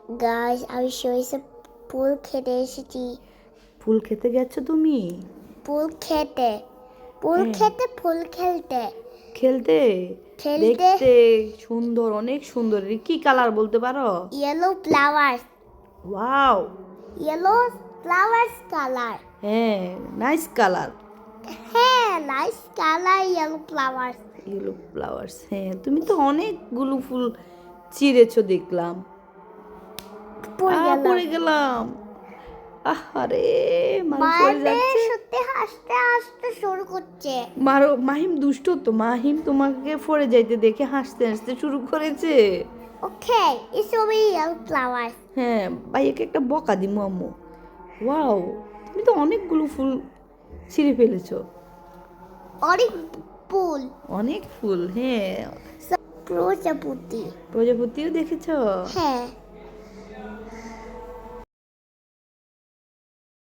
Guys আমি সরিষা ফুল খেতে এসেছি। ফুল খেতে গেছো তুমি? ফুল খেতে হ্যাঁ। ফুল খেলতে খেলতে? খেলতে। দেখতে সুন্দর, অনেক সুন্দর। এর কি কালার বলতে পারো? Yellow flowers, wow. Yellow flowers colour. হ্যাঁ, নাইস কালার। হ্যাঁ, nice colour yellow flowers. Yellow flowers. হ্যাঁ, তুমি তো অনেকগুলো ফুল চিড়েছো দেখলাম। পড়ে গেল। পড়ে গেলাম। আরে মানুষ পড়ে মানে যাচ্ছে। সত্যি হাসতে হাসতে শুরু করছে। মারো, মাহিম দুষ্ট তো। মাহিম তোমাকে পড়ে যাইতে দেখে হাসতে হাসতে শুরু করেছে। ওকে, ইটস ওভার ইয়েলো ফ্লাওয়ার্স। হ্যাঁ, ভাইয়াকে একটা বকা দিমু আম্মু। ওয়াও, তুমি তো অনেকগুলো ফুল ছিঁড়ে ফেলেছো। অনেক ফুল। অনেক ফুল, হ্যাঁ। প্রজাপতি। প্রজাপতিও দেখেছো? হ্যাঁ।